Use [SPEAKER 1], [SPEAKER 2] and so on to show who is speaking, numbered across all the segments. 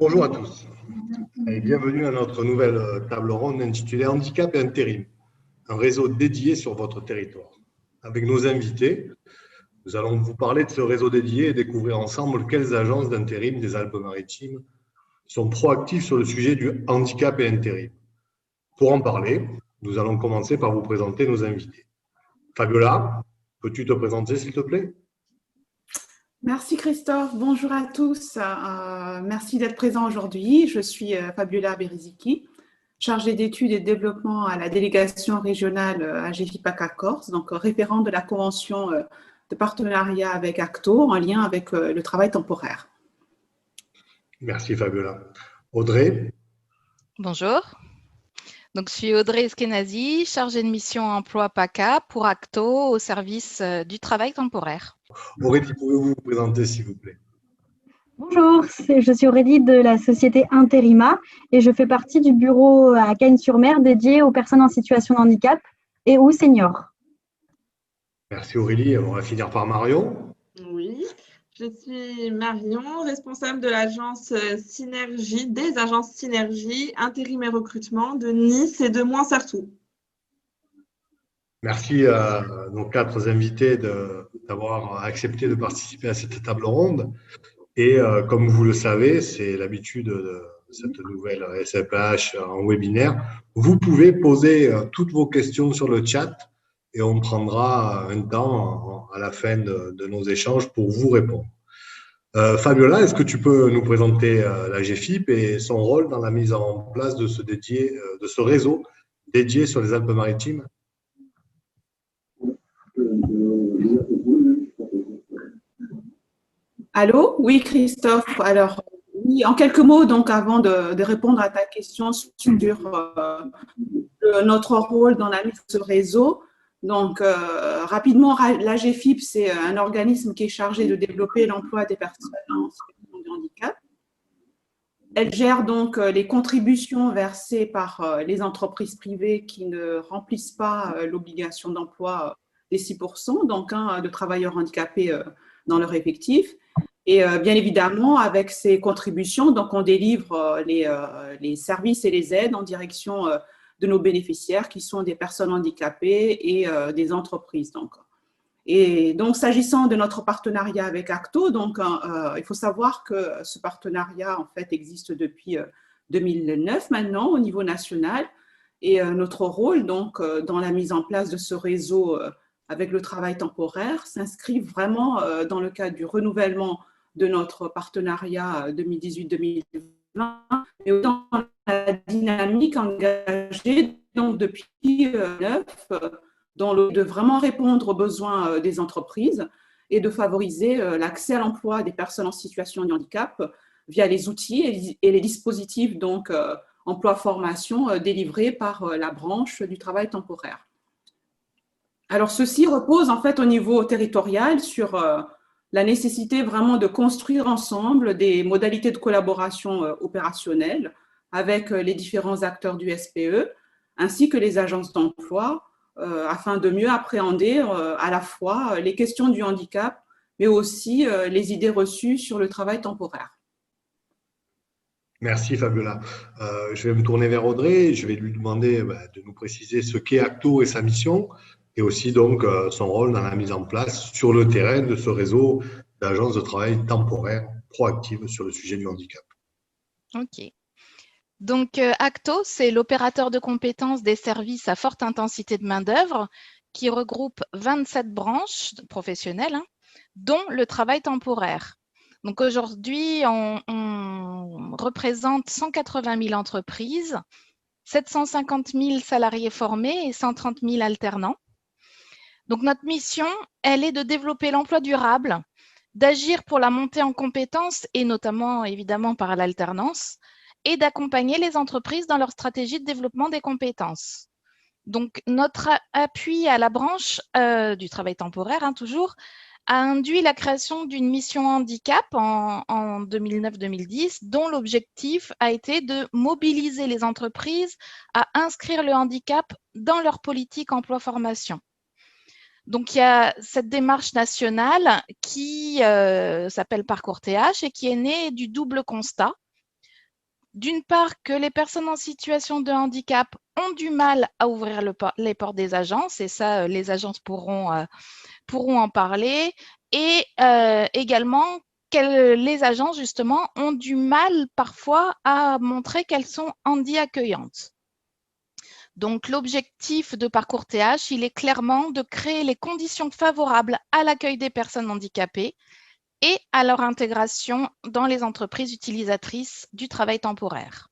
[SPEAKER 1] Bonjour à tous et bienvenue à notre nouvelle table ronde intitulée Handicap et intérim, un réseau dédié sur votre territoire. Avec nos invités, nous allons vous parler de ce réseau dédié et découvrir ensemble quelles agences d'intérim des Alpes-Maritimes sont proactives sur le sujet du handicap et intérim. Pour en parler, nous allons commencer par vous présenter nos invités. Fabiola, peux-tu te présenter s'il te plaît ?
[SPEAKER 2] Merci Christophe, bonjour à tous. Merci d'être présent aujourd'hui. Je suis Fabiola Beriziki, chargée d'études et de développement à la délégation régionale AGFIPACA-Corse, donc référente de la convention de partenariat avec ACTO en lien avec le travail temporaire.
[SPEAKER 1] Merci Fabiola. Audrey ?
[SPEAKER 3] Bonjour. Donc, je suis Audrey Eskenazi, chargée de mission emploi PACA pour ACTO au service du travail temporaire.
[SPEAKER 1] Aurélie, pouvez-vous vous présenter s'il vous plaît ?
[SPEAKER 4] Bonjour, je suis Aurélie de la société Interima et je fais partie du bureau à Cagnes-sur-Mer dédié aux personnes en situation de handicap et aux seniors.
[SPEAKER 1] Merci Aurélie. On va finir par Marion.
[SPEAKER 5] Oui, je suis Marion, responsable de l'agence Synergie, des agences Synergie, intérim et recrutement de Nice et de Moinsartou.
[SPEAKER 1] Merci à nos quatre invités d'avoir accepté de participer à cette table ronde. Et comme vous le savez, c'est l'habitude de cette nouvelle SFH en webinaire. Vous pouvez poser toutes vos questions sur le chat et on prendra un temps à la fin de nos échanges pour vous répondre. Fabiola, est-ce que tu peux nous présenter la GFIP et son rôle dans la mise en place de ce réseau dédié sur les Alpes-Maritimes ?
[SPEAKER 2] Allô ? Oui, Christophe. Alors, oui, en quelques mots, donc, avant de répondre à ta question sur notre rôle dans la mise de ce réseau. Donc, rapidement, la GFIP, c'est un organisme qui est chargé de développer l'emploi des personnes en situation de handicap. Elle gère donc les contributions versées par les entreprises privées qui ne remplissent pas l'obligation d'emploi des 6%, donc de travailleurs handicapés dans leur effectif. Et bien évidemment, avec ces contributions, donc on délivre les services et les aides en direction de nos bénéficiaires qui sont des personnes handicapées et des entreprises. Et donc, s'agissant de notre partenariat avec ACTO, donc, il faut savoir que ce partenariat en fait existe depuis 2009 maintenant au niveau national. Et notre rôle donc dans la mise en place de ce réseau avec le travail temporaire s'inscrit vraiment dans le cadre du renouvellement de notre partenariat 2018-2020, mais aussi dans la dynamique engagée donc depuis 2009 de vraiment répondre aux besoins des entreprises et de favoriser l'accès à l'emploi des personnes en situation de handicap via les outils et les dispositifs donc emploi-formation délivrés par la branche du travail temporaire. Alors, ceci repose en fait au niveau territorial sur la nécessité vraiment de construire ensemble des modalités de collaboration opérationnelle avec les différents acteurs du SPE ainsi que les agences d'emploi afin de mieux appréhender à la fois les questions du handicap mais aussi les idées reçues sur le travail temporaire.
[SPEAKER 1] Merci Fabiola. Je vais me tourner vers Audrey. Je vais lui demander de nous préciser ce qu'est ACTO et sa mission et aussi donc son rôle dans la mise en place sur le terrain de ce réseau d'agences de travail temporaire proactives sur le sujet du handicap.
[SPEAKER 3] Ok. Donc, ACTO, c'est l'opérateur de compétences des services à forte intensité de main-d'œuvre qui regroupe 27 branches professionnelles, dont le travail temporaire. Donc, aujourd'hui, on représente 180 000 entreprises, 750 000 salariés formés et 130 000 alternants. Donc, notre mission, elle est de développer l'emploi durable, d'agir pour la montée en compétences et notamment, évidemment, par l'alternance, et d'accompagner les entreprises dans leur stratégie de développement des compétences. Donc, notre appui à la branche du travail temporaire, toujours, a induit la création d'une mission handicap en 2009-2010, dont l'objectif a été de mobiliser les entreprises à inscrire le handicap dans leur politique emploi-formation. Donc, il y a cette démarche nationale qui s'appelle Parcours TH et qui est née du double constat d'une part, que les personnes en situation de handicap ont du mal à ouvrir les portes des agences, et ça, les agences pourront en parler, et également que les agences, justement, ont du mal parfois à montrer qu'elles sont handi-accueillantes. Donc, l'objectif de Parcours TH, il est clairement de créer les conditions favorables à l'accueil des personnes handicapées et à leur intégration dans les entreprises utilisatrices du travail temporaire.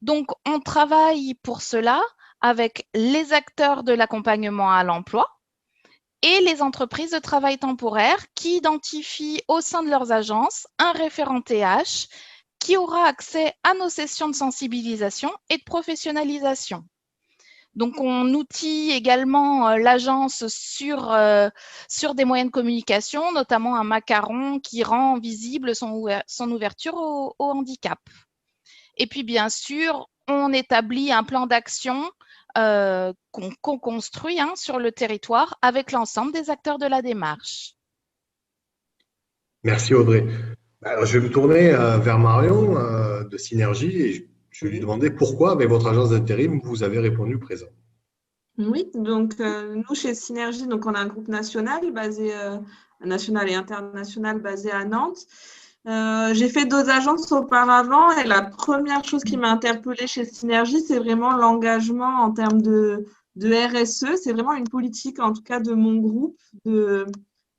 [SPEAKER 3] Donc, on travaille pour cela avec les acteurs de l'accompagnement à l'emploi et les entreprises de travail temporaire qui identifient au sein de leurs agences un référent TH qui aura accès à nos sessions de sensibilisation et de professionnalisation. Donc, on outille également l'agence sur des moyens de communication, notamment un macaron qui rend visible son ouverture au handicap. Et puis, bien sûr, on établit un plan d'action qu'on construit sur le territoire avec l'ensemble des acteurs de la démarche.
[SPEAKER 1] Merci Audrey. Alors, je vais me tourner vers Marion de Synergie et je vais lui demander pourquoi, avec votre agence d'intérim, vous avez répondu présent.
[SPEAKER 5] Oui, donc nous, chez Synergie, donc on a un groupe national, national et international basé à Nantes. J'ai fait 2 agences auparavant et la première chose qui m'a interpellée chez Synergie, c'est vraiment l'engagement en termes de RSE. C'est vraiment une politique, en tout cas de mon groupe, de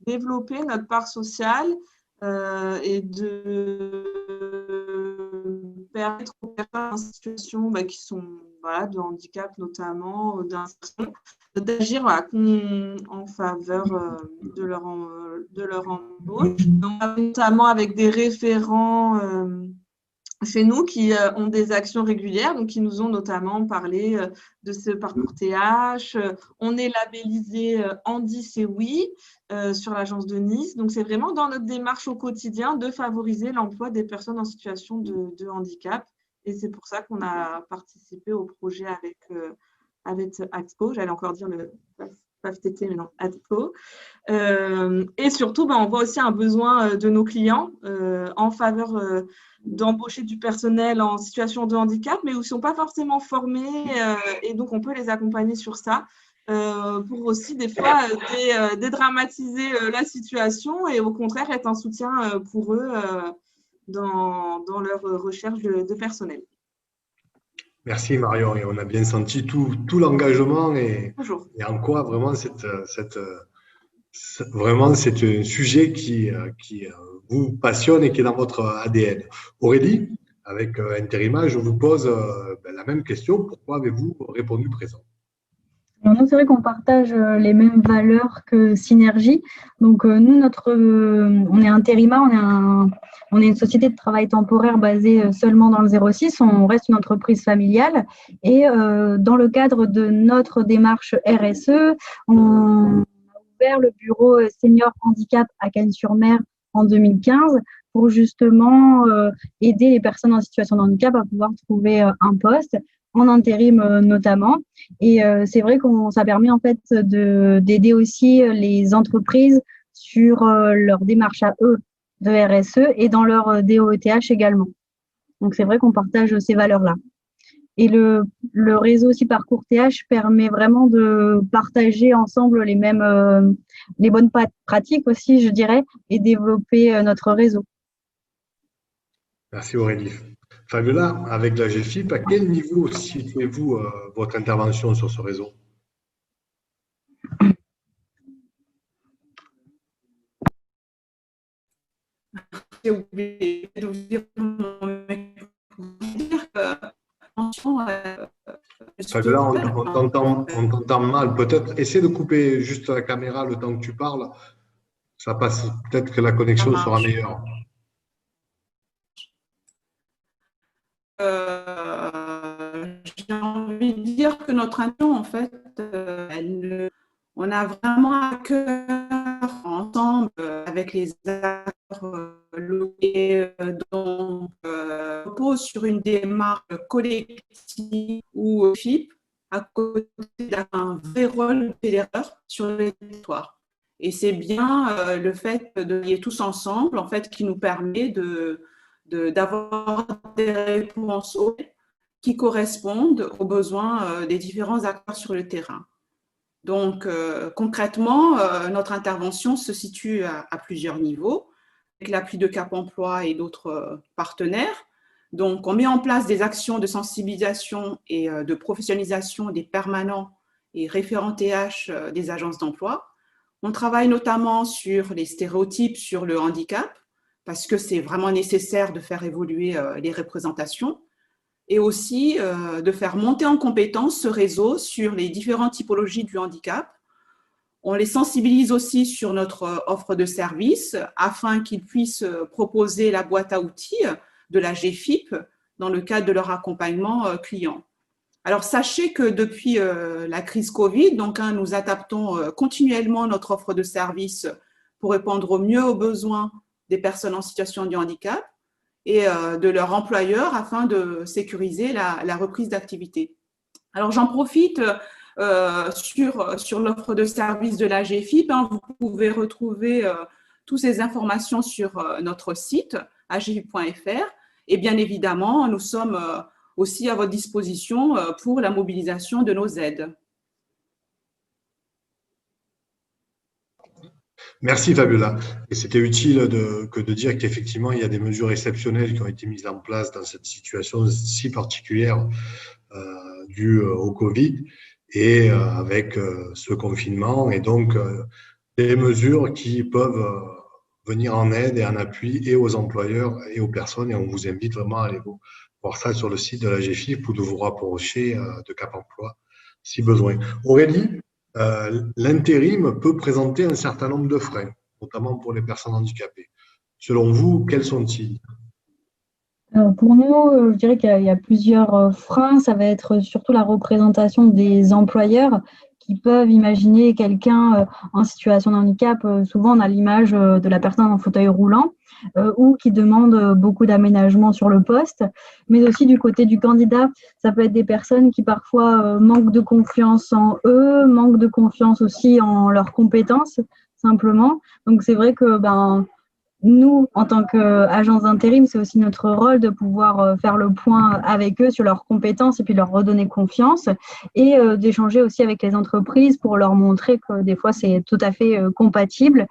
[SPEAKER 5] développer notre part sociale et de permettre aux personnes en situation qui sont de handicap notamment, d'insertion, d'agir en faveur de leur embauche, notamment avec des référents chez nous qui ont des actions régulières, donc qui nous ont notamment parlé de ce parcours TH. On est labellisé Handi, c'est oui, sur l'agence de Nice. Donc, c'est vraiment dans notre démarche au quotidien de favoriser l'emploi des personnes en situation de handicap. Et c'est pour ça qu'on a participé au projet avec ATCO. J'allais encore dire le PAFTT, mais non, ATCO. Et surtout, on voit aussi un besoin de nos clients en faveur d'embaucher du personnel en situation de handicap, mais où ils ne sont pas forcément formés et donc on peut les accompagner sur ça pour aussi des fois dédramatiser la situation et au contraire être un soutien pour eux dans leur recherche de personnel.
[SPEAKER 1] Merci Marion, et on a bien senti tout l'engagement et en quoi vraiment vraiment c'est un sujet qui vous passionne et qui est dans votre ADN. Aurélie, avec Interima, je vous pose la même question. Pourquoi avez-vous répondu présent?
[SPEAKER 4] Alors nous, c'est vrai qu'on partage les mêmes valeurs que Synergie. Donc, nous, on est Interima, on est une société de travail temporaire basée seulement dans le 06. On reste une entreprise familiale. Et dans le cadre de notre démarche RSE, on a ouvert le bureau Senior Handicap à Cagnes-sur-Mer en 2015 pour justement aider les personnes en situation de handicap à pouvoir trouver un poste, en intérim notamment. Et c'est vrai ça permet en fait d'aider aussi les entreprises sur leur démarche à eux de RSE et dans leur DOETH également. Donc c'est vrai qu'on partage ces valeurs-là. Et le réseau aussi Parcours TH permet vraiment de partager ensemble les bonnes pratiques aussi, je dirais, et développer notre réseau.
[SPEAKER 1] Merci Aurélie. Fabiola, avec la GFIP, à quel niveau situez-vous votre intervention sur ce réseau?
[SPEAKER 2] J'ai oublié de vous dire
[SPEAKER 1] Fabiola, on t'entend mal. Peut-être essaie de couper juste la caméra le temps que tu parles. Ça passe. Peut-être que la connexion sera meilleure.
[SPEAKER 2] J'ai envie de dire que notre intention, en fait, on a vraiment à cœur ensemble avec les acteurs locaux, donc repose sur une démarche collective ou FIP à côté d'un vrai rôle fédérateur sur les territoires. Et c'est bien le fait de lier tous ensemble, en fait, qui nous permet d'avoir des réponses qui correspondent aux besoins des différents acteurs sur le terrain. Donc, concrètement, notre intervention se situe à plusieurs niveaux, avec l'appui de Cap Emploi et d'autres partenaires. Donc, on met en place des actions de sensibilisation et de professionnalisation des permanents et référents TH des agences d'emploi. On travaille notamment sur les stéréotypes sur le handicap, parce que c'est vraiment nécessaire de faire évoluer les représentations, et aussi de faire monter en compétence ce réseau sur les différentes typologies du handicap. On les sensibilise aussi sur notre offre de services afin qu'ils puissent proposer la boîte à outils de la GFIP dans le cadre de leur accompagnement client. Alors, sachez que depuis la crise Covid, nous adaptons continuellement notre offre de services pour répondre au mieux aux besoins des personnes en situation de handicap et de leur employeur afin de sécuriser la reprise d'activité. Alors, j'en profite sur l'offre de service de la GFIP. Vous pouvez retrouver toutes ces informations sur notre site agfip.fr et bien évidemment, nous sommes aussi à votre disposition pour la mobilisation de nos aides.
[SPEAKER 1] Merci Fabiola. Et c'était utile de dire qu'effectivement, il y a des mesures exceptionnelles qui ont été mises en place dans cette situation si particulière due au Covid et avec ce confinement. Et donc, des mesures qui peuvent venir en aide et en appui et aux employeurs et aux personnes. Et on vous invite vraiment à aller voir ça sur le site de la GFIP ou de vous rapprocher de Cap Emploi si besoin. Aurélie, l'intérim peut présenter un certain nombre de freins, notamment pour les personnes handicapées. Selon vous, quels sont-ils?
[SPEAKER 4] Alors pour nous, je dirais qu'il y a plusieurs freins. Ça va être surtout la représentation des employeurs qui peuvent imaginer quelqu'un en situation de handicap. Souvent, on a l'image de la personne en fauteuil roulant ou qui demande beaucoup d'aménagement sur le poste. Mais aussi du côté du candidat, ça peut être des personnes qui parfois manquent de confiance en eux, manquent de confiance aussi en leurs compétences, simplement. Donc, c'est vrai que nous, en tant qu'agence d'intérim, c'est aussi notre rôle de pouvoir faire le point avec eux sur leurs compétences et puis leur redonner confiance et d'échanger aussi avec les entreprises pour leur montrer que des fois, c'est tout à fait compatible.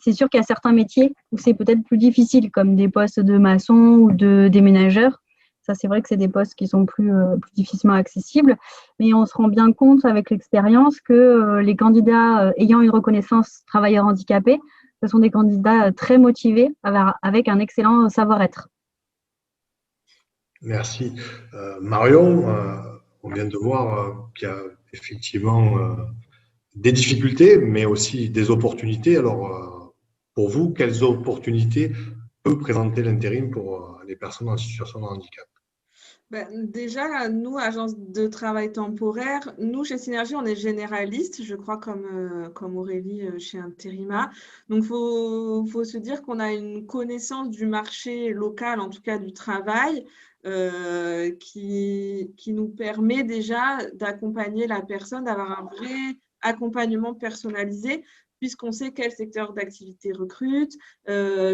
[SPEAKER 4] C'est sûr qu'il y a certains métiers où c'est peut-être plus difficile, comme des postes de maçon ou de déménageurs. Ça, c'est vrai que c'est des postes qui sont plus difficilement accessibles. Mais on se rend bien compte avec l'expérience que les candidats ayant une reconnaissance travailleurs handicapés, ce sont des candidats très motivés avec un excellent savoir-être.
[SPEAKER 1] Merci. Marion, on vient de voir qu'il y a effectivement des difficultés, mais aussi des opportunités. Alors, pour vous, quelles opportunités peut présenter l'intérim pour les personnes en situation de handicap?
[SPEAKER 5] Déjà, nous, agence de travail temporaire, nous, chez Synergie, on est généraliste, je crois, comme Aurélie chez Interima. Donc, il faut se dire qu'on a une connaissance du marché local, en tout cas du travail, qui nous permet déjà d'accompagner la personne, d'avoir un vrai accompagnement personnalisé, puisqu'on sait quel secteur d'activité recrute,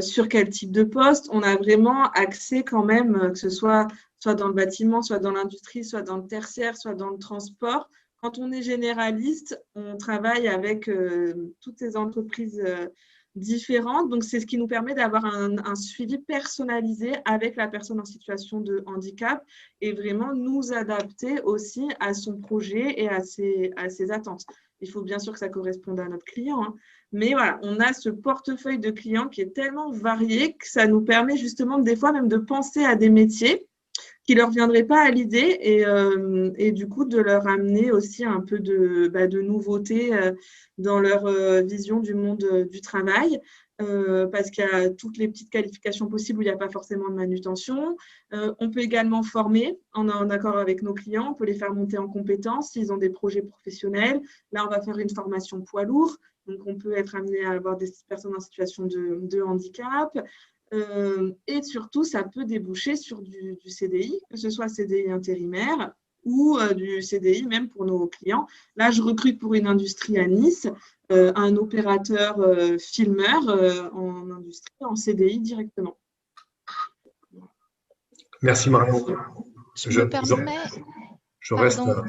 [SPEAKER 5] sur quel type de poste. On a vraiment accès quand même, que ce soit dans le bâtiment, soit dans l'industrie, soit dans le tertiaire, soit dans le transport. Quand on est généraliste, on travaille avec toutes ces entreprises différentes. Donc, c'est ce qui nous permet d'avoir un suivi personnalisé avec la personne en situation de handicap et vraiment nous adapter aussi à son projet et à ses attentes. Il faut bien sûr que ça corresponde à notre client, hein. Mais voilà, on a ce portefeuille de clients qui est tellement varié que ça nous permet justement des fois même de penser à des métiers qui ne leur viendraient pas à l'idée et du coup de leur amener aussi un peu de nouveauté dans leur vision du monde du travail. Parce qu'il y a toutes les petites qualifications possibles où il n'y a pas forcément de manutention. On peut également former en accord avec nos clients, on peut les faire monter en compétences s'ils ont des projets professionnels. Là, on va faire une formation poids lourd, donc on peut être amené à avoir des personnes en situation de handicap. Et surtout, ça peut déboucher sur du CDI, que ce soit CDI intérimaire ou du CDI même pour nos clients. Là, je recrute pour une industrie à Nice, un opérateur filmeur en industrie, en CDI directement.
[SPEAKER 1] Merci Marion.
[SPEAKER 3] Je me permets…
[SPEAKER 1] Je reste…
[SPEAKER 3] Pardon.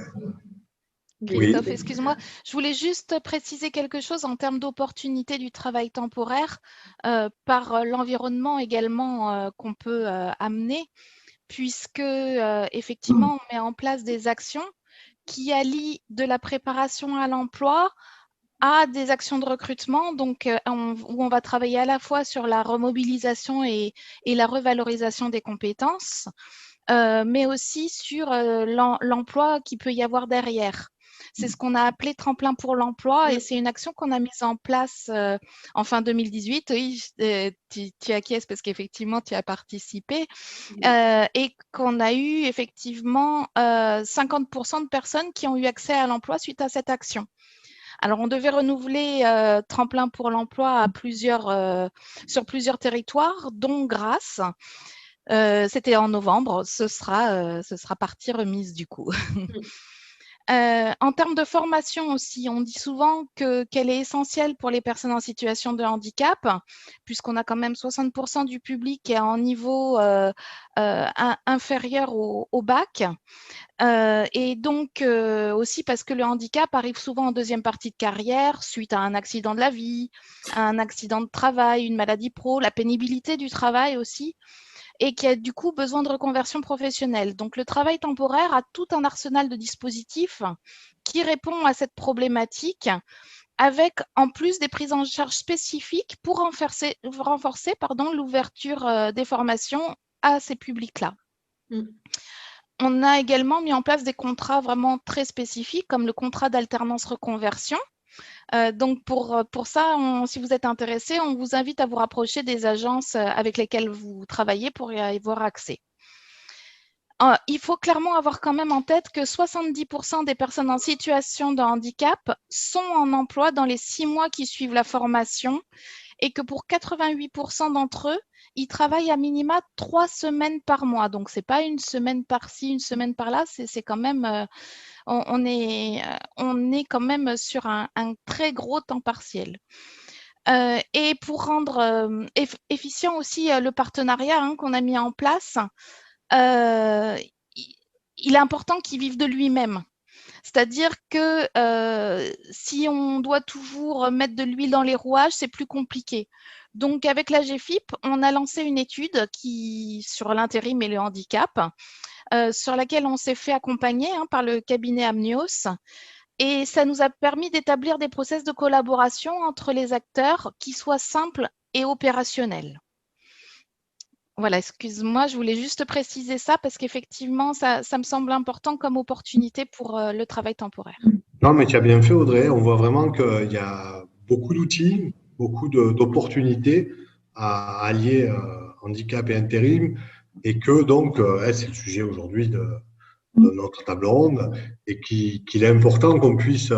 [SPEAKER 1] Oui.
[SPEAKER 3] Christophe, excuse-moi. Je voulais juste préciser quelque chose en termes d'opportunité du travail temporaire par l'environnement également qu'on peut amener, puisque effectivement, on met en place des actions qui allient de la préparation à l'emploi à des actions de recrutement, donc où on va travailler à la fois sur la remobilisation et la revalorisation des compétences, mais aussi sur l'emploi qu'il peut y avoir derrière. C'est ce qu'on a appelé tremplin pour l'emploi et c'est une action qu'on a mise en place en fin 2018. Oui, tu acquiesces parce qu'effectivement, tu as participé et qu'on a eu effectivement 50% de personnes qui ont eu accès à l'emploi suite à cette action. Alors, on devait renouveler tremplin pour l'emploi sur plusieurs territoires, dont Grasse. C'était en novembre, ce sera partie remise du coup. En termes de formation aussi, on dit souvent qu'elle est essentielle pour les personnes en situation de handicap, puisqu'on a quand même 60% du public qui est en niveau inférieur au bac. Et donc aussi parce que le handicap arrive souvent en deuxième partie de carrière, suite à un accident de la vie, un accident de travail, une maladie pro, la pénibilité du travail aussi, et qui a du coup besoin de reconversion professionnelle. Donc, le travail temporaire a tout un arsenal de dispositifs qui répond à cette problématique avec en plus des prises en charge spécifiques pour renforcer l'ouverture des formations à ces publics-là. On a également mis en place des contrats vraiment très spécifiques comme le contrat d'alternance reconversion. Donc, pour ça, si vous êtes intéressé, on vous invite à vous rapprocher des agences avec lesquelles vous travaillez pour y avoir accès. Il faut clairement avoir quand même en tête que 70% des personnes en situation de handicap sont en emploi dans les 6 mois qui suivent la formation et que pour 88% d'entre eux, ils travaillent à minima 3 semaines par mois. Donc, ce n'est pas une semaine par-ci, une semaine par-là, c'est quand même… On est quand même sur un très gros temps partiel. Et pour rendre efficient aussi le partenariat qu'on a mis en place, il est important qu'il vive de lui-même. C'est-à-dire que si on doit toujours mettre de l'huile dans les rouages, c'est plus compliqué. Donc, avec la GFIP, on a lancé une étude sur l'intérim et le handicap, sur laquelle on s'est fait accompagner par le cabinet Amnios. Et ça nous a permis d'établir des process de collaboration entre les acteurs qui soient simples et opérationnels. Voilà, excuse-moi, je voulais juste préciser ça parce qu'effectivement, ça me semble important comme opportunité pour le travail temporaire.
[SPEAKER 1] Non, mais tu as bien fait, Audrey. On voit vraiment qu'il y a beaucoup d'outils, beaucoup d'opportunités à allier handicap et intérim et que donc, c'est le sujet aujourd'hui de notre table ronde et qu'il est important qu'on puisse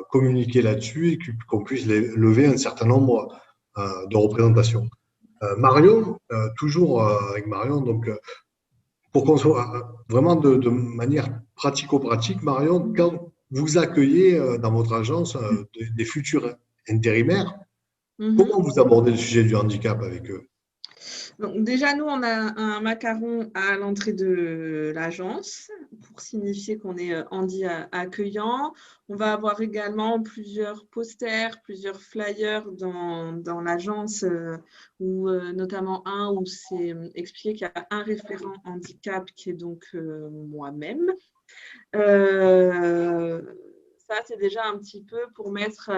[SPEAKER 1] communiquer là-dessus et qu'on puisse lever un certain nombre de représentations. Marion, toujours avec Marion, donc pour qu'on soit vraiment de manière pratico-pratique, Marion, quand vous accueillez dans votre agence des futurs intérimaires, comment vous abordez le sujet du handicap avec eux?
[SPEAKER 5] Donc, déjà, nous, on a un macaron à l'entrée de l'agence pour signifier qu'on est handi accueillant. On va avoir également plusieurs posters, plusieurs flyers dans l'agence, notamment un où c'est expliqué qu'il y a un référent handicap qui est donc moi-même. Ça, c'est déjà un petit peu pour mettre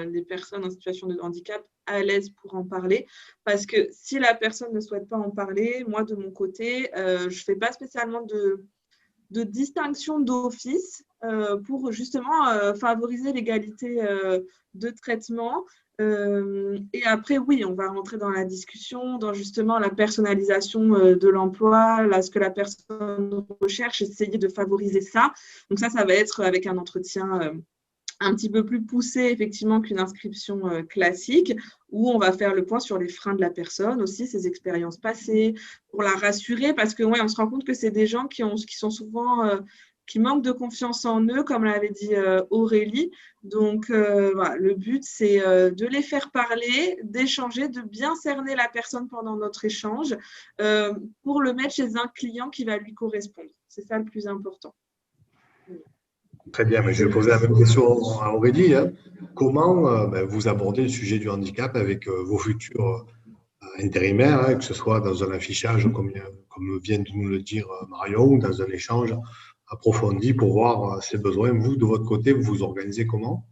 [SPEAKER 5] les personnes en situation de handicap à l'aise pour en parler. Parce que si la personne ne souhaite pas en parler, moi, de mon côté, je ne fais pas spécialement de distinction d'office pour justement favoriser l'égalité de traitement. Et après, oui, on va rentrer dans la discussion, dans justement la personnalisation de l'emploi, ce que la personne recherche, essayer de favoriser ça. Donc ça va être avec un entretien un petit peu plus poussé, effectivement, qu'une inscription classique, où on va faire le point sur les freins de la personne, aussi ses expériences passées, pour la rassurer, parce que ouais, on se rend compte que c'est des gens qui sont souvent qui manquent de confiance en eux, comme l'avait dit Aurélie. Donc, voilà, le but, c'est de les faire parler, d'échanger, de bien cerner la personne pendant notre échange pour le mettre chez un client qui va lui correspondre. C'est ça le plus important.
[SPEAKER 1] Très bien, mais je vais poser la même question à Aurélie, hein. Comment vous abordez le sujet du handicap avec vos futurs intérimaires, hein, que ce soit dans un affichage comme vient de nous le dire Marion, ou dans un échange approfondi pour voir ses besoins. Vous, de votre côté, vous vous organisez comment?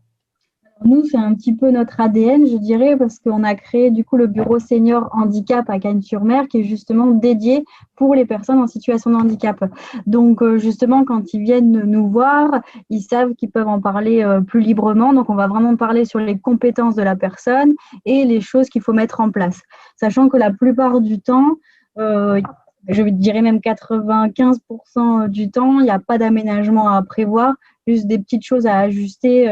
[SPEAKER 4] Nous, c'est un petit peu notre ADN, je dirais, parce qu'on a créé du coup le bureau senior handicap à Cagnes-sur-Mer, qui est justement dédié pour les personnes en situation de handicap. Donc, justement, quand ils viennent nous voir, ils savent qu'ils peuvent en parler plus librement. Donc, on va vraiment parler sur les compétences de la personne et les choses qu'il faut mettre en place. Sachant que la plupart du temps, je dirais même 95% du temps, il n'y a pas d'aménagement à prévoir, juste des petites choses à ajuster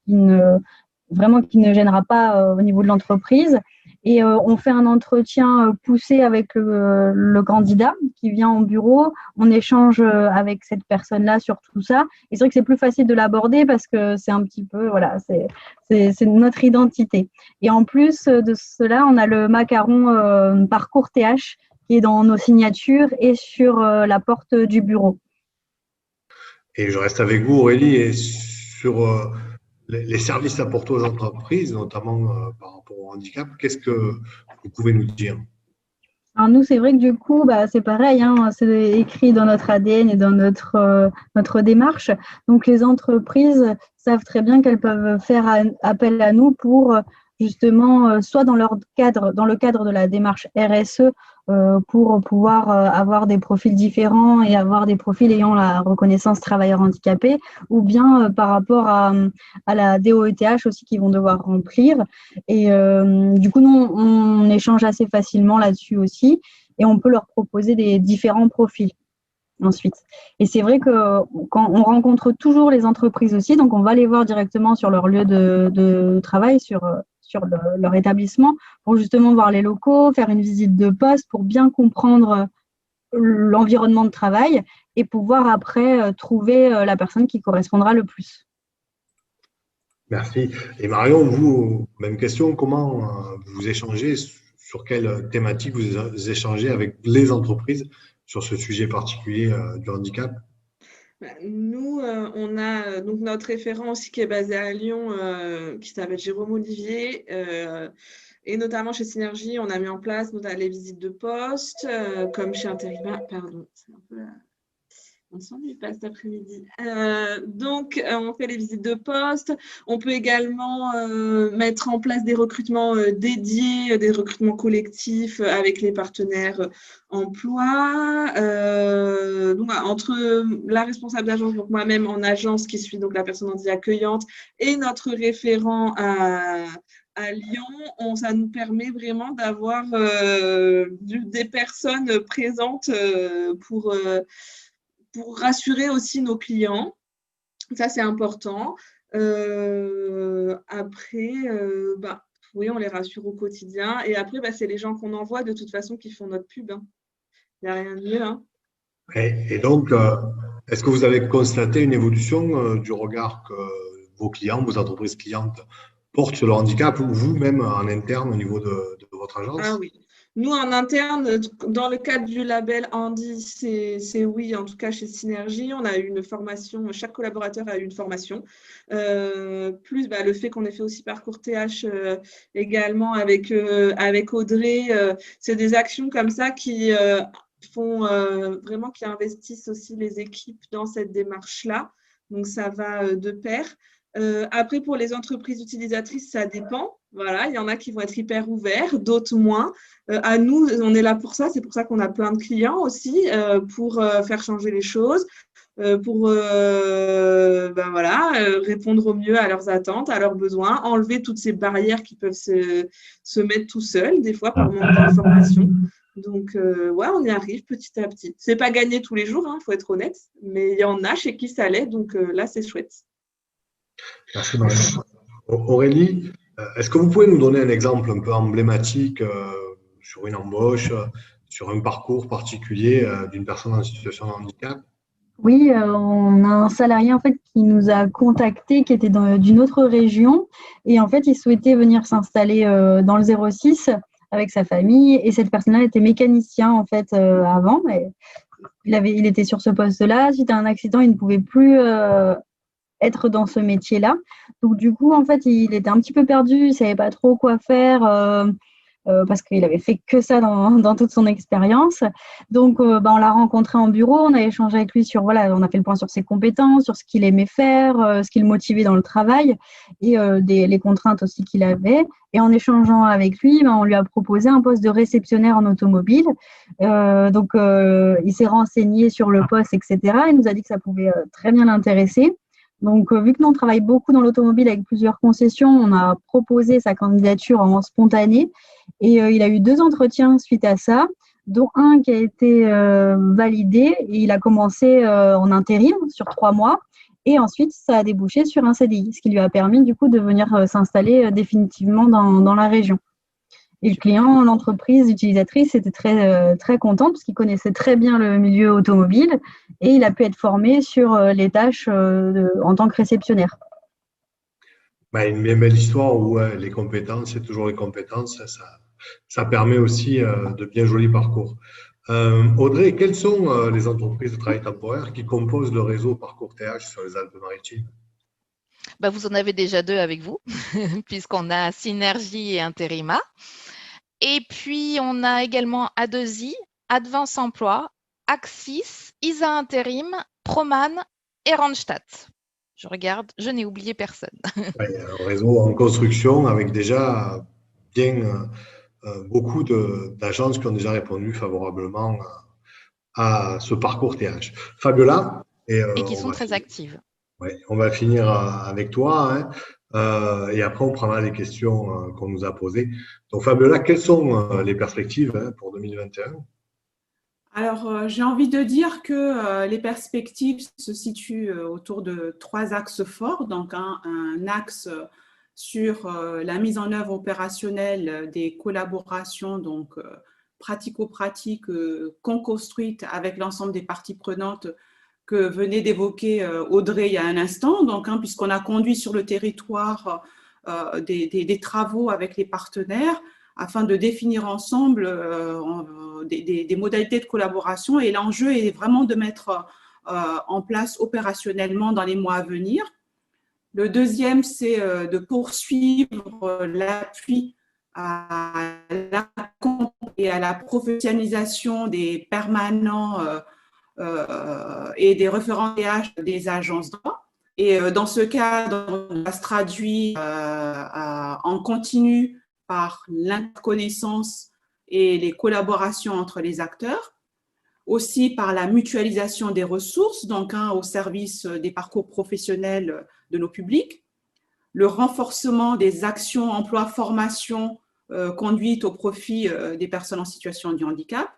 [SPEAKER 4] qui ne gênera pas au niveau de l'entreprise. Et on fait un entretien poussé avec le candidat qui vient au bureau. On échange avec cette personne-là sur tout ça. Et c'est vrai que c'est plus facile de l'aborder parce que c'est un petit peu, voilà, c'est notre identité. Et en plus de cela, on a le macaron parcours TH qui est dans nos signatures et sur la porte du bureau.
[SPEAKER 1] Et je reste avec vous, Aurélie, et sur les services apportés aux entreprises, notamment par rapport au handicap, qu'est-ce que vous pouvez nous dire?
[SPEAKER 4] Alors nous, c'est vrai que du coup, c'est pareil, hein, c'est écrit dans notre ADN et dans notre démarche. Donc, les entreprises savent très bien qu'elles peuvent faire appel à nous pour justement, soit dans le cadre de la démarche RSE, pour pouvoir avoir des profils différents et avoir des profils ayant la reconnaissance travailleur handicapé, ou bien par rapport à la DOETH aussi qu'ils vont devoir remplir. Et du coup, nous, on échange assez facilement là-dessus aussi et on peut leur proposer des différents profils ensuite. Et c'est vrai que quand on rencontre toujours les entreprises aussi, donc on va les voir directement sur leur lieu de travail, sur leur établissement, pour justement voir les locaux, faire une visite de poste pour bien comprendre l'environnement de travail et pouvoir après trouver la personne qui correspondra le plus.
[SPEAKER 1] Merci. Et Marion, vous, même question, comment vous échangez, sur quelle thématique vous échangez avec les entreprises sur ce sujet particulier du handicap?
[SPEAKER 5] Nous, on a donc notre référent aussi qui est basé à Lyon, qui s'appelle Jérôme Olivier. Et notamment chez Synergie, on a mis en place les visites de poste, comme chez Intérimaire. Pardon, c'est un peu on s'ennuie pas cet après-midi. Donc, on fait les visites de poste. On peut également mettre en place des recrutements dédiés, des recrutements collectifs avec les partenaires emploi. Donc, entre la responsable d'agence, donc moi-même en agence, qui suis donc la personne handicapée accueillante, et notre référent à Lyon, ça nous permet vraiment d'avoir des personnes présentes pour rassurer aussi nos clients. Ça, c'est important. Après, oui, on les rassure au quotidien. Et après, c'est les gens qu'on envoie de toute façon qui font notre pub. Hein. Il n'y a rien de mieux. Hein.
[SPEAKER 1] Et donc, est-ce que vous avez constaté une évolution du regard que vos clients, vos entreprises clientes portent sur le handicap, ou vous-même en interne au niveau de votre agence?
[SPEAKER 5] Ah oui. Nous, en interne, dans le cadre du label Handi, c'est oui, en tout cas chez Synergie, on a eu une formation, chaque collaborateur a eu une formation, plus le fait qu'on ait fait aussi parcours TH également avec Audrey, c'est des actions comme ça qui font vraiment, qui investissent aussi les équipes dans cette démarche-là, donc ça va de pair. Après, pour les entreprises utilisatrices, ça dépend. Voilà, il y en a qui vont être hyper ouverts, d'autres moins. À nous, on est là pour ça. C'est pour ça qu'on a plein de clients aussi pour faire changer les choses, pour répondre au mieux à leurs attentes, à leurs besoins, enlever toutes ces barrières qui peuvent se mettre tout seuls, des fois par manque d'information. Donc, on y arrive petit à petit. C'est pas gagné tous les jours, il faut être honnête, mais il y en a chez qui ça l'est, donc là, c'est chouette.
[SPEAKER 1] Merci Marion. Aurélie, est-ce que vous pouvez nous donner un exemple un peu emblématique sur une embauche, sur un parcours particulier d'une personne en situation de handicap?
[SPEAKER 4] Oui, on a un salarié en fait qui nous a contacté, qui était d'une autre région, et en fait il souhaitait venir s'installer dans le 06 avec sa famille. Et cette personne-là était mécanicien en fait avant. Il était sur ce poste-là. Suite à un accident, il ne pouvait plus être dans ce métier-là. Donc du coup, en fait, il était un petit peu perdu, il savait pas trop quoi faire. Parce qu'il avait fait que ça dans toute son expérience. Donc, on l'a rencontré en bureau, on a échangé avec lui sur, voilà, on a fait le point sur ses compétences, sur ce qu'il aimait faire, ce qui le motivait dans le travail et les contraintes aussi qu'il avait. Et en échangeant avec lui, on lui a proposé un poste de réceptionnaire en automobile. Il s'est renseigné sur le poste, etc. Il nous a dit que ça pouvait très bien l'intéresser. Donc, vu que nous, on travaille beaucoup dans l'automobile avec plusieurs concessions, on a proposé sa candidature en spontané. Et il a eu 2 entretiens suite à ça, dont un qui a été validé. Et il a commencé en intérim sur 3 mois. Et ensuite, ça a débouché sur un CDI, ce qui lui a permis du coup de venir s'installer définitivement dans la région. Et le client, l'entreprise utilisatrice, était très contente parce qu'il connaissait très bien le milieu automobile et il a pu être formé sur les tâches en tant que réceptionnaire.
[SPEAKER 1] Une bien belle histoire où les compétences, c'est toujours les compétences. Ça permet aussi de bien jolis parcours. Audrey, quelles sont les entreprises de travail temporaire qui composent le réseau Parcours TH sur les Alpes-Maritimes?
[SPEAKER 3] Vous en avez déjà 2 avec vous, puisqu'on a Synergie et Interima. Et puis, on a également A2I, Advance Emploi, Axis, ISA Intérim, Proman et Randstad. Je regarde, je n'ai oublié personne.
[SPEAKER 1] Il y a un réseau en construction avec déjà bien beaucoup d'agences qui ont déjà répondu favorablement à ce parcours TH. Fabiola.
[SPEAKER 3] Et qui sont très actives.
[SPEAKER 1] Ouais, on va finir avec toi, hein, et après on prendra les questions qu'on nous a posées. Donc Fabiola, quelles sont les perspectives pour 2021?
[SPEAKER 2] Alors, j'ai envie de dire que les perspectives se situent autour de 3 axes forts. Donc, un axe sur la mise en œuvre opérationnelle des collaborations donc pratico-pratiques co-construites avec l'ensemble des parties prenantes que venait d'évoquer Audrey il y a un instant. Donc, puisqu'on a conduit sur le territoire des travaux avec les partenaires afin de définir ensemble des modalités de collaboration. Et l'enjeu est vraiment de mettre en place opérationnellement dans les mois à venir. Le deuxième, c'est de poursuivre l'appui à la et à la professionnalisation des permanents et des référents TH des agences droit. Et dans ce cadre, on va se traduire en continu par l'interconnaissance et les collaborations entre les acteurs, aussi par la mutualisation des ressources, donc au service des parcours professionnels de nos publics, le renforcement des actions emploi-formation conduites au profit des personnes en situation de handicap,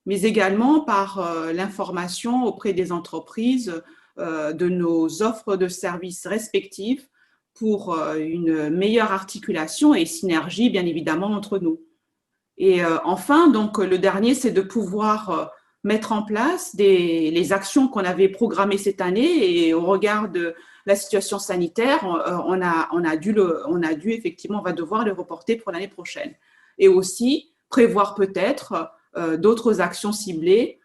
[SPEAKER 2] mais également par l'information auprès des entreprises de nos offres de services respectives pour une meilleure articulation et synergie, bien évidemment, entre nous. Et enfin, donc, le dernier, c'est de pouvoir mettre en place les actions qu'on avait programmées cette année. Et au regard de la situation sanitaire, on a dû effectivement, on va devoir les reporter pour l'année prochaine. Et aussi prévoir peut-être d'autres actions ciblées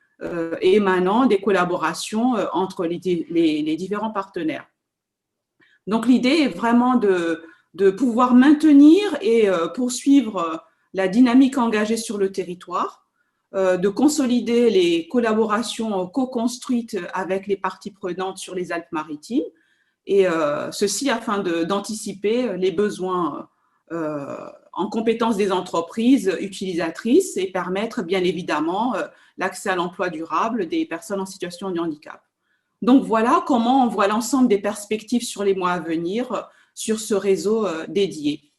[SPEAKER 2] émanant des collaborations entre les différents partenaires. Donc, l'idée est vraiment de pouvoir maintenir et poursuivre la dynamique engagée sur le territoire, de consolider les collaborations co-construites avec les parties prenantes sur les Alpes-Maritimes, et ceci afin d'anticiper les besoins en compétences des entreprises utilisatrices et permettre bien évidemment l'accès à l'emploi durable des personnes en situation de handicap. Donc voilà comment on voit l'ensemble des perspectives sur les mois à venir sur ce réseau dédié.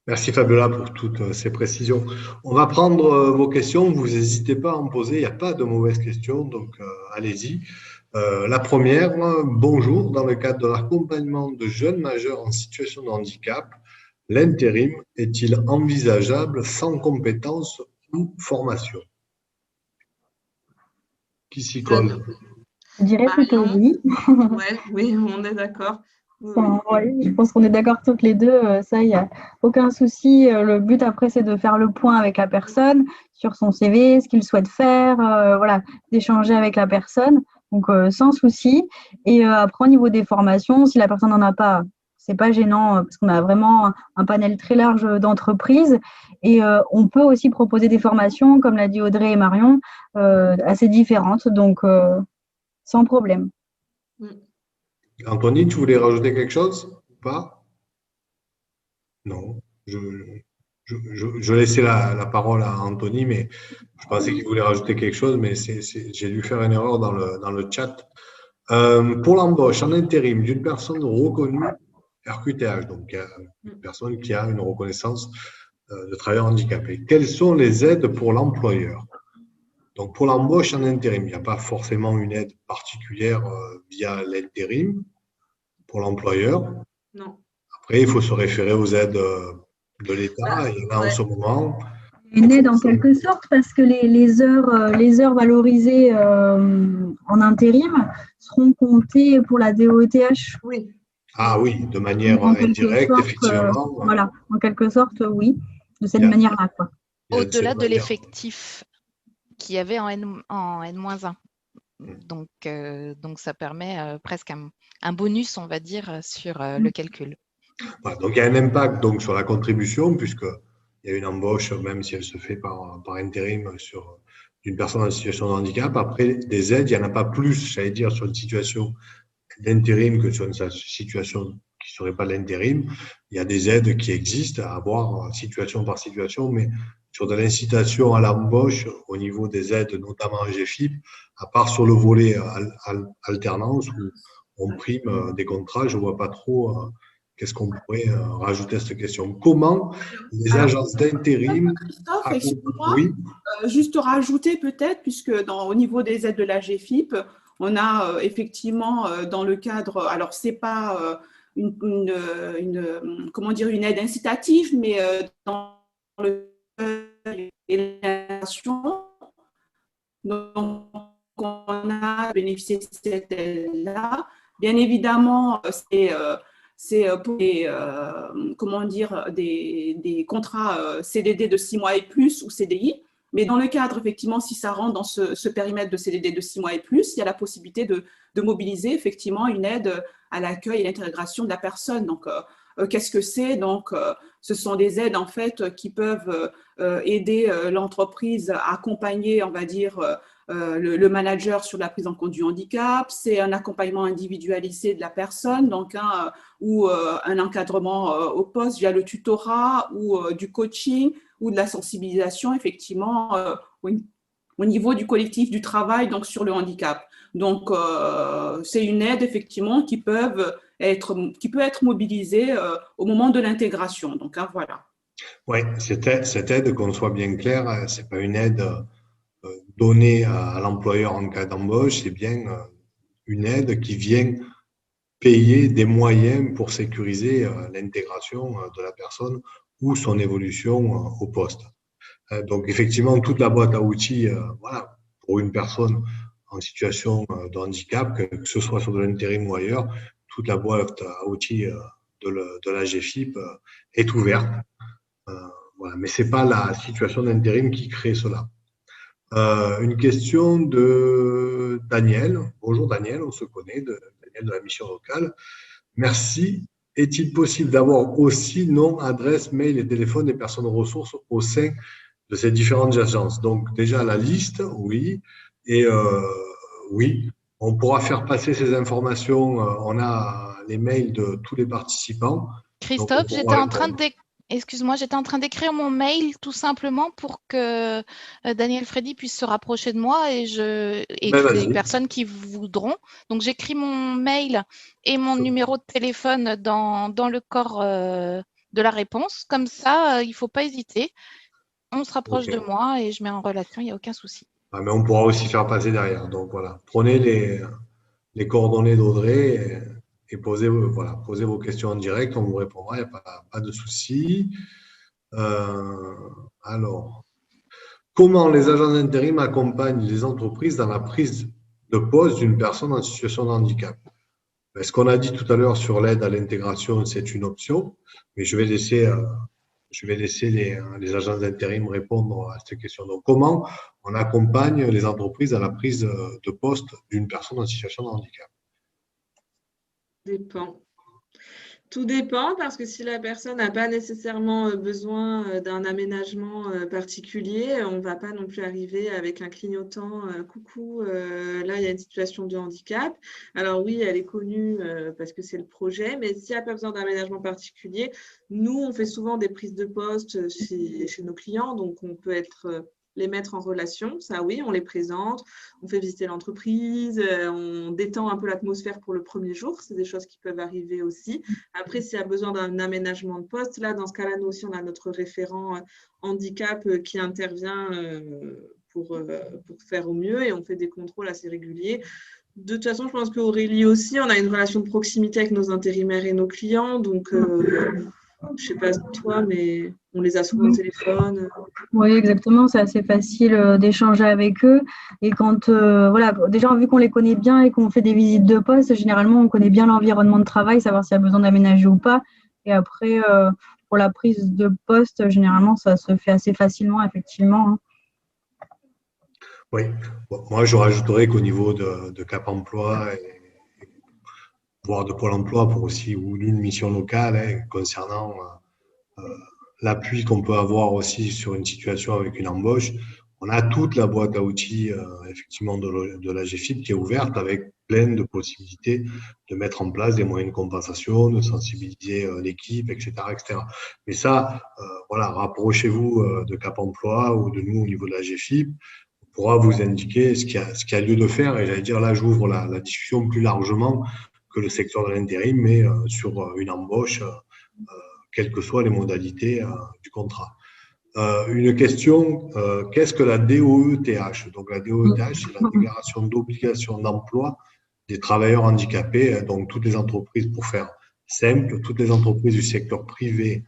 [SPEAKER 1] Merci Fabiola pour toutes ces précisions. On va prendre vos questions, vous n'hésitez pas à en poser, il n'y a pas de mauvaises questions, donc allez-y. La première, bonjour, dans le cadre de l'accompagnement de jeunes majeurs en situation de handicap, l'intérim est-il envisageable sans compétences ou formation? Qui s'y colle?
[SPEAKER 4] Je dirais plutôt
[SPEAKER 5] Marion?
[SPEAKER 4] oui.
[SPEAKER 5] Oui, on est d'accord. Oui, oui.
[SPEAKER 4] Enfin, ouais, je pense qu'on est d'accord toutes les deux. Ça, il n'y a aucun souci. Le but après, c'est de faire le point avec la personne sur son CV, ce qu'il souhaite faire, voilà, d'échanger avec la personne. Donc, sans souci. Et après, au niveau des formations, si la personne n'en a pas, c'est pas gênant parce qu'on a vraiment un panel très large d'entreprises. Et on peut aussi proposer des formations, comme l'a dit Audrey et Marion, assez différentes. Donc, sans problème.
[SPEAKER 1] Anthony, tu voulais rajouter quelque chose ou pas? Non. Je laissais la parole à Anthony, mais je pensais qu'il voulait rajouter quelque chose, mais j'ai dû faire une erreur dans le chat. Pour l'embauche en intérim d'une personne reconnue RQTH, donc une personne qui a une reconnaissance de travailleur handicapé, quelles sont les aides pour l'employeur? Donc, pour l'embauche en intérim, il n'y a pas forcément une aide particulière via l'intérim pour l'employeur.
[SPEAKER 5] Non.
[SPEAKER 1] Après, il faut se référer aux aides de l'État. Il y en a en ce moment.
[SPEAKER 4] Une aide en quelque sorte parce que les heures valorisées en intérim seront comptées pour la DOETH.
[SPEAKER 5] Oui.
[SPEAKER 1] Ah oui, de manière
[SPEAKER 4] En quelque
[SPEAKER 1] indirecte,
[SPEAKER 4] sorte,
[SPEAKER 1] effectivement.
[SPEAKER 4] voilà, en quelque sorte, oui, de cette
[SPEAKER 1] Il y a-
[SPEAKER 4] manière-là, quoi.
[SPEAKER 1] il y a
[SPEAKER 3] Au-delà
[SPEAKER 1] cette
[SPEAKER 3] de
[SPEAKER 1] manière.
[SPEAKER 3] l'effectif qu'il y avait en N-1. Donc, ça permet presque un bonus, on va dire, sur le calcul.
[SPEAKER 1] Voilà, donc, il y a un impact donc, sur la contribution, puisqu'il y a une embauche, même si elle se fait par intérim, d'une personne en situation de handicap. Après, des aides, il n'y en a pas plus, j'allais dire, sur une situation d'intérim que sur une situation qui ne serait pas l'intérim. Il y a des aides qui existent à avoir situation par situation, mais sur de l'incitation à l'embauche au niveau des aides, notamment en GFIP, à part sur le volet alternance où on prime des contrats, je ne vois pas trop qu'est-ce qu'on pourrait rajouter à cette question. Comment les agences d'intérim...
[SPEAKER 2] Christophe, excuse-moi,
[SPEAKER 1] Oui,
[SPEAKER 2] juste rajouter peut-être, puisque au niveau des aides de la GFIP, on a effectivement dans le cadre, alors c'est pas comment dire, une aide incitative, mais dans le et l'insertion, donc on a bénéficié de cette aide-là. Bien évidemment, c'est pour comment dire, des contrats CDD de 6 mois et plus ou CDI. Mais dans le cadre, effectivement, si ça rentre dans ce périmètre de CDD de 6 mois et plus, il y a la possibilité de mobiliser effectivement une aide à l'accueil et l'intégration de la personne. Donc, qu'est-ce que c'est? Donc, ce sont des aides en fait qui peuvent aider l'entreprise à accompagner, on va dire, le manager sur la prise en compte du handicap. C'est un accompagnement individualisé de la personne, donc ou un encadrement au poste via le tutorat ou du coaching ou de la sensibilisation, effectivement, au niveau du collectif du travail, donc sur le handicap. Donc, c'est une aide, effectivement, qui peut être mobilisée au moment de l'intégration. Donc, voilà.
[SPEAKER 1] oui, cette aide, qu'on soit bien clair, ce n'est pas une aide donnée à l'employeur en cas d'embauche, c'est bien une aide qui vient payer des moyens pour sécuriser l'intégration de la personne ou son évolution au poste. Donc, effectivement, toute la boîte à outils, voilà, pour une personne en situation de handicap, que ce soit sur de l'intérim ou ailleurs, toute la boîte à outils de la GFIP est ouverte. Voilà. Mais ce n'est pas la situation d'intérim qui crée cela. Une question de Daniel. Bonjour Daniel, on se connaît, Daniel de la mission locale. Merci. Est-il possible d'avoir aussi nom, adresse, mail et téléphone des personnes ressources au sein de ces différentes agences? Donc déjà la liste, oui. Et oui, on pourra faire passer ces informations. On a les mails de tous les participants.
[SPEAKER 3] Christophe, excuse-moi, j'étais en train d'écrire mon mail tout simplement pour que Daniel Freddy puisse se rapprocher de moi et les personnes qui voudront. Donc, j'écris mon mail et mon numéro de téléphone dans le corps de la réponse. Comme ça, il ne faut pas hésiter. On se rapproche de moi et je mets en relation, il n'y a aucun souci.
[SPEAKER 1] Ah, mais on pourra aussi faire passer derrière. Donc, voilà. Prenez les coordonnées d'Audrey et posez vos questions en direct, on vous répondra, il n'y a pas de souci. Alors, comment les agents d'intérim accompagnent les entreprises dans la prise de poste d'une personne en situation de handicap. Ce qu'on a dit tout à l'heure sur l'aide à l'intégration, c'est une option, mais je vais laisser les agents d'intérim répondre à cette question. Donc, comment on accompagne les entreprises à la prise de poste d'une personne en situation de handicap?
[SPEAKER 5] Dépend. Tout dépend parce que si la personne n'a pas nécessairement besoin d'un aménagement particulier, on ne va pas non plus arriver avec un clignotant coucou, là il y a une situation de handicap. Alors oui, elle est connue parce que c'est le projet, mais s'il n'y a pas besoin d'aménagement particulier, nous on fait souvent des prises de poste chez nos clients, donc on peut les mettre en relation, ça oui, on les présente, on fait visiter l'entreprise, on détend un peu l'atmosphère pour le premier jour, c'est des choses qui peuvent arriver aussi. Après, s'il y a besoin d'un aménagement de poste, là, dans ce cas-là, nous aussi, on a notre référent handicap qui intervient pour faire au mieux et on fait des contrôles assez réguliers. De toute façon, je pense qu'Aurélie aussi, on a une relation de proximité avec nos intérimaires et nos clients, donc je ne sais pas toi, mais on les a souvent au téléphone.
[SPEAKER 4] Oui, exactement. C'est assez facile d'échanger avec eux. Et quand, voilà, déjà, vu qu'on les connaît bien et qu'on fait des visites de poste, généralement, on connaît bien l'environnement de travail, savoir s'il y a besoin d'aménager ou pas. Et après, pour la prise de poste, généralement, ça se fait assez facilement, effectivement. Hein.
[SPEAKER 1] Oui, bon, moi, je rajouterais qu'au niveau de Cap Emploi, voire de Pôle emploi pour aussi, ou d'une mission locale, hein, concernant l'appui qu'on peut avoir aussi sur une situation avec une embauche. On a toute la boîte à outils effectivement de la GFIP qui est ouverte avec plein de possibilités de mettre en place des moyens de compensation, de sensibiliser l'équipe, etc., etc. Mais ça, voilà, rapprochez-vous de Cap Emploi ou de nous au niveau de la GFIP. On pourra vous indiquer ce qu'il y a lieu de faire. Et j'allais dire, là, j'ouvre la discussion plus largement que le secteur de l'intérim, mais sur une embauche, quelles que soient les modalités du contrat. Une question, qu'est-ce que la DOETH? Donc la DOETH, c'est la déclaration d'obligation d'emploi des travailleurs handicapés. Donc toutes les entreprises, pour faire simple, toutes les entreprises du secteur privé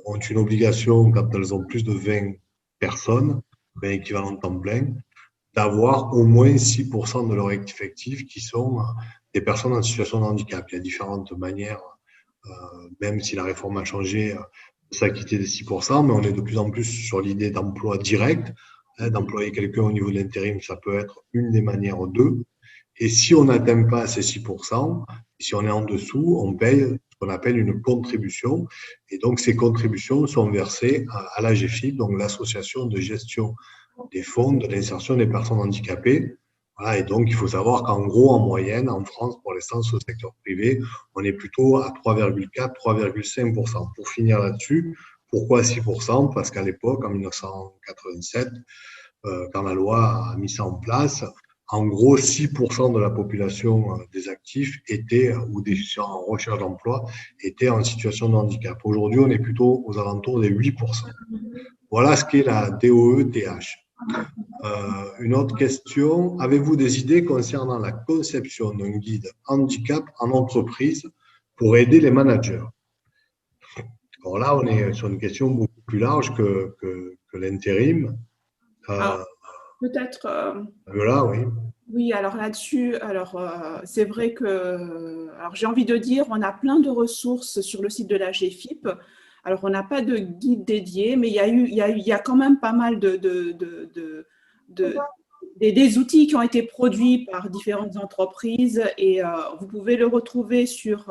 [SPEAKER 1] ont une obligation, quand elles ont plus de 20 personnes, 20 équivalents temps plein, d'avoir au moins 6% de leur effectif qui sont des personnes en situation de handicap. Il y a différentes manières, même si la réforme a changé, de s'acquitter des 6%, mais on est de plus en plus sur l'idée d'emploi direct. D'employer quelqu'un au niveau de l'intérim, ça peut être une des manières d'eux. Et si on n'atteint pas ces 6%, si on est en dessous, on paye ce qu'on appelle une contribution. Et donc, ces contributions sont versées à la GFIP, donc l'association de gestion des fonds de l'insertion des personnes handicapées. Voilà, et donc, il faut savoir qu'en gros, en moyenne, en France, pour l'instant, sur le secteur privé, on est plutôt à 3,4, 3,5%. Pour finir là-dessus, pourquoi 6%? Parce qu'à l'époque, en 1987, quand la loi a mis ça en place, en gros, 6% de la population des actifs étaient, ou des gens en recherche d'emploi, étaient en situation de handicap. Aujourd'hui, on est plutôt aux alentours des 8%. Voilà ce qu'est la DOETH. Une autre question, avez-vous des idées concernant la conception d'un guide handicap en entreprise pour aider les managers? Alors là, on est sur une question beaucoup plus large que l'intérim.
[SPEAKER 2] Peut-être.
[SPEAKER 1] Là, oui.
[SPEAKER 2] Oui, alors là-dessus, c'est vrai que, alors j'ai envie de dire, on a plein de ressources sur le site de la GFIP. Alors, on n'a pas de guide dédié, mais il y a quand même pas mal des outils qui ont été produits par différentes entreprises et vous pouvez le retrouver sur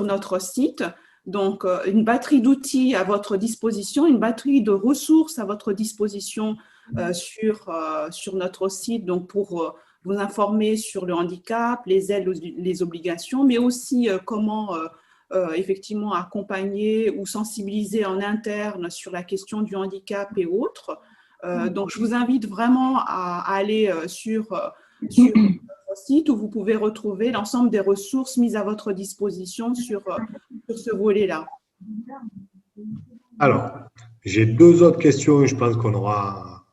[SPEAKER 2] notre site. Donc, une batterie d'outils à votre disposition, une batterie de ressources à votre disposition sur notre site, donc pour vous informer sur le handicap, les aides, les obligations, mais aussi comment effectivement accompagner ou sensibiliser en interne sur la question du handicap et autres. Donc, je vous invite vraiment à aller sur notre site où vous pouvez retrouver l'ensemble des ressources mises à votre disposition sur ce volet-là.
[SPEAKER 1] Alors, j'ai deux autres questions et je pense qu'on aura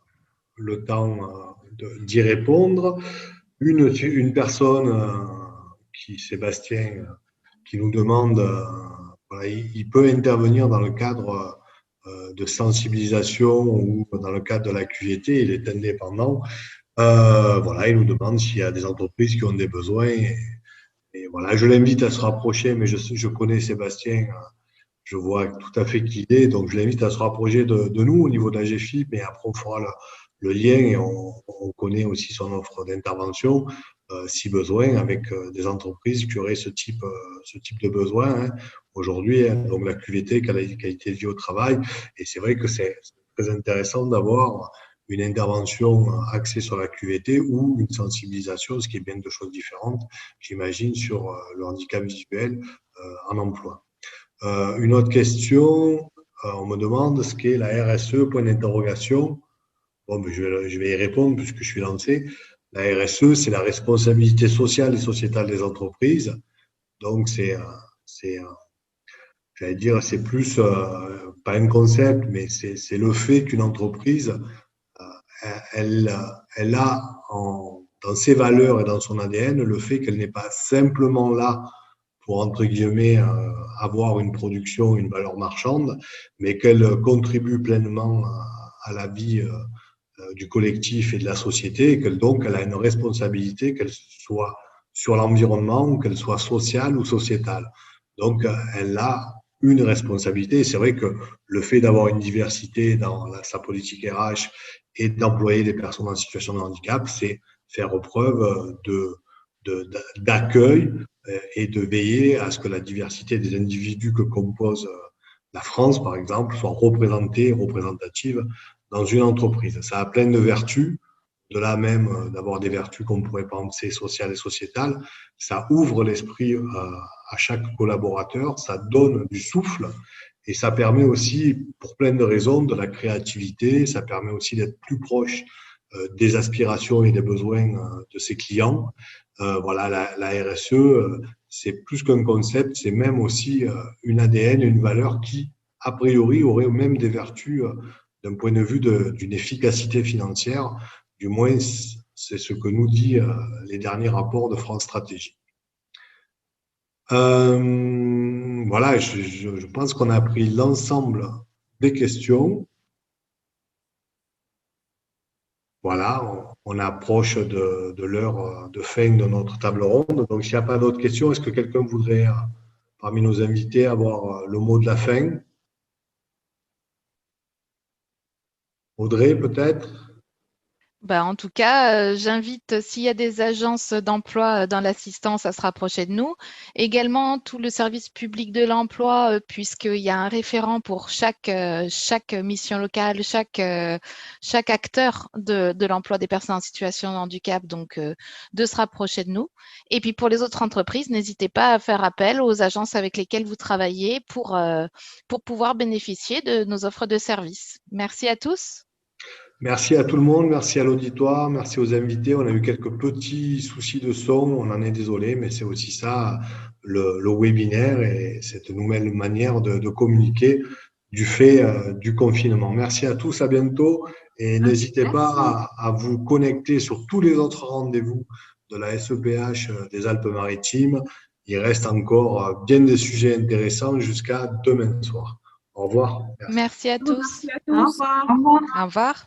[SPEAKER 1] le temps d'y répondre. Une personne Sébastien, qui nous demande, voilà, il peut intervenir dans le cadre de sensibilisation ou dans le cadre de la QVT, il est indépendant. Voilà, il nous demande s'il y a des entreprises qui ont des besoins. Et voilà, je l'invite à se rapprocher, mais je connais Sébastien, je vois tout à fait qui il est, donc je l'invite à se rapprocher de nous au niveau de la GFIP, mais après on fera le lien et on connaît aussi son offre d'intervention, si besoin, avec des entreprises qui auraient ce type de besoin hein, aujourd'hui. Hein, donc la QVT, qualité de vie au travail, et c'est vrai que c'est très intéressant d'avoir une intervention axée sur la QVT ou une sensibilisation, ce qui est bien deux choses différentes, j'imagine, sur le handicap visuel en emploi. Une autre question, on me demande ce qu'est la RSE, point d'interrogation. Bon, mais je vais y répondre puisque je suis lancé. La RSE, c'est la responsabilité sociale et sociétale des entreprises. Donc, j'allais dire, c'est plus, pas un concept, mais c'est le fait qu'une entreprise, elle a dans ses valeurs et dans son ADN le fait qu'elle n'est pas simplement là pour, entre guillemets, avoir une production, une valeur marchande, mais qu'elle contribue pleinement à la vie du collectif et de la société, et donc elle a une responsabilité, qu'elle soit sur l'environnement, ou qu'elle soit sociale ou sociétale. Donc, elle a une responsabilité. C'est vrai que le fait d'avoir une diversité dans sa politique RH et d'employer des personnes en situation de handicap, c'est faire preuve d'accueil et de veiller à ce que la diversité des individus que compose la France, par exemple, soit représentée, représentative dans une entreprise. Ça a plein de vertus, de là même d'avoir des vertus qu'on pourrait penser sociales et sociétales. Ça ouvre l'esprit à chaque collaborateur, ça donne du souffle et ça permet aussi, pour plein de raisons, de la créativité, ça permet aussi d'être plus proche des aspirations et des besoins de ses clients. Voilà, la RSE, c'est plus qu'un concept, c'est même aussi une ADN, une valeur qui, a priori, aurait même des vertus d'un point de vue d'une efficacité financière. Du moins, c'est ce que nous disent les derniers rapports de France Stratégie. Voilà, je pense qu'on a pris l'ensemble des questions. Voilà, on approche de l'heure de fin de notre table ronde. Donc, s'il n'y a pas d'autres questions, est-ce que quelqu'un voudrait, parmi nos invités, avoir le mot de la fin? Audrey, peut-être?
[SPEAKER 3] Ben, en tout cas, j'invite, s'il y a des agences d'emploi dans l'assistance, à se rapprocher de nous. Également, tout le service public de l'emploi, puisqu'il y a un référent pour chaque mission locale, chaque acteur de l'emploi des personnes en situation de handicap, donc de se rapprocher de nous. Et puis, pour les autres entreprises, n'hésitez pas à faire appel aux agences avec lesquelles vous travaillez pour pouvoir bénéficier de nos offres de services. Merci à tous.
[SPEAKER 1] Merci à tout le monde, merci à l'auditoire, merci aux invités. On a eu quelques petits soucis de son, on en est désolé, mais c'est aussi ça, le webinaire et cette nouvelle manière de communiquer du fait du confinement. Merci à tous, à bientôt et n'hésitez pas à vous connecter sur tous les autres rendez-vous de la SEPH des Alpes-Maritimes. Il reste encore bien des sujets intéressants jusqu'à demain soir. Au revoir.
[SPEAKER 3] Merci à tous.
[SPEAKER 2] Merci à tous.
[SPEAKER 5] Au revoir.
[SPEAKER 4] Au revoir.
[SPEAKER 3] Au revoir.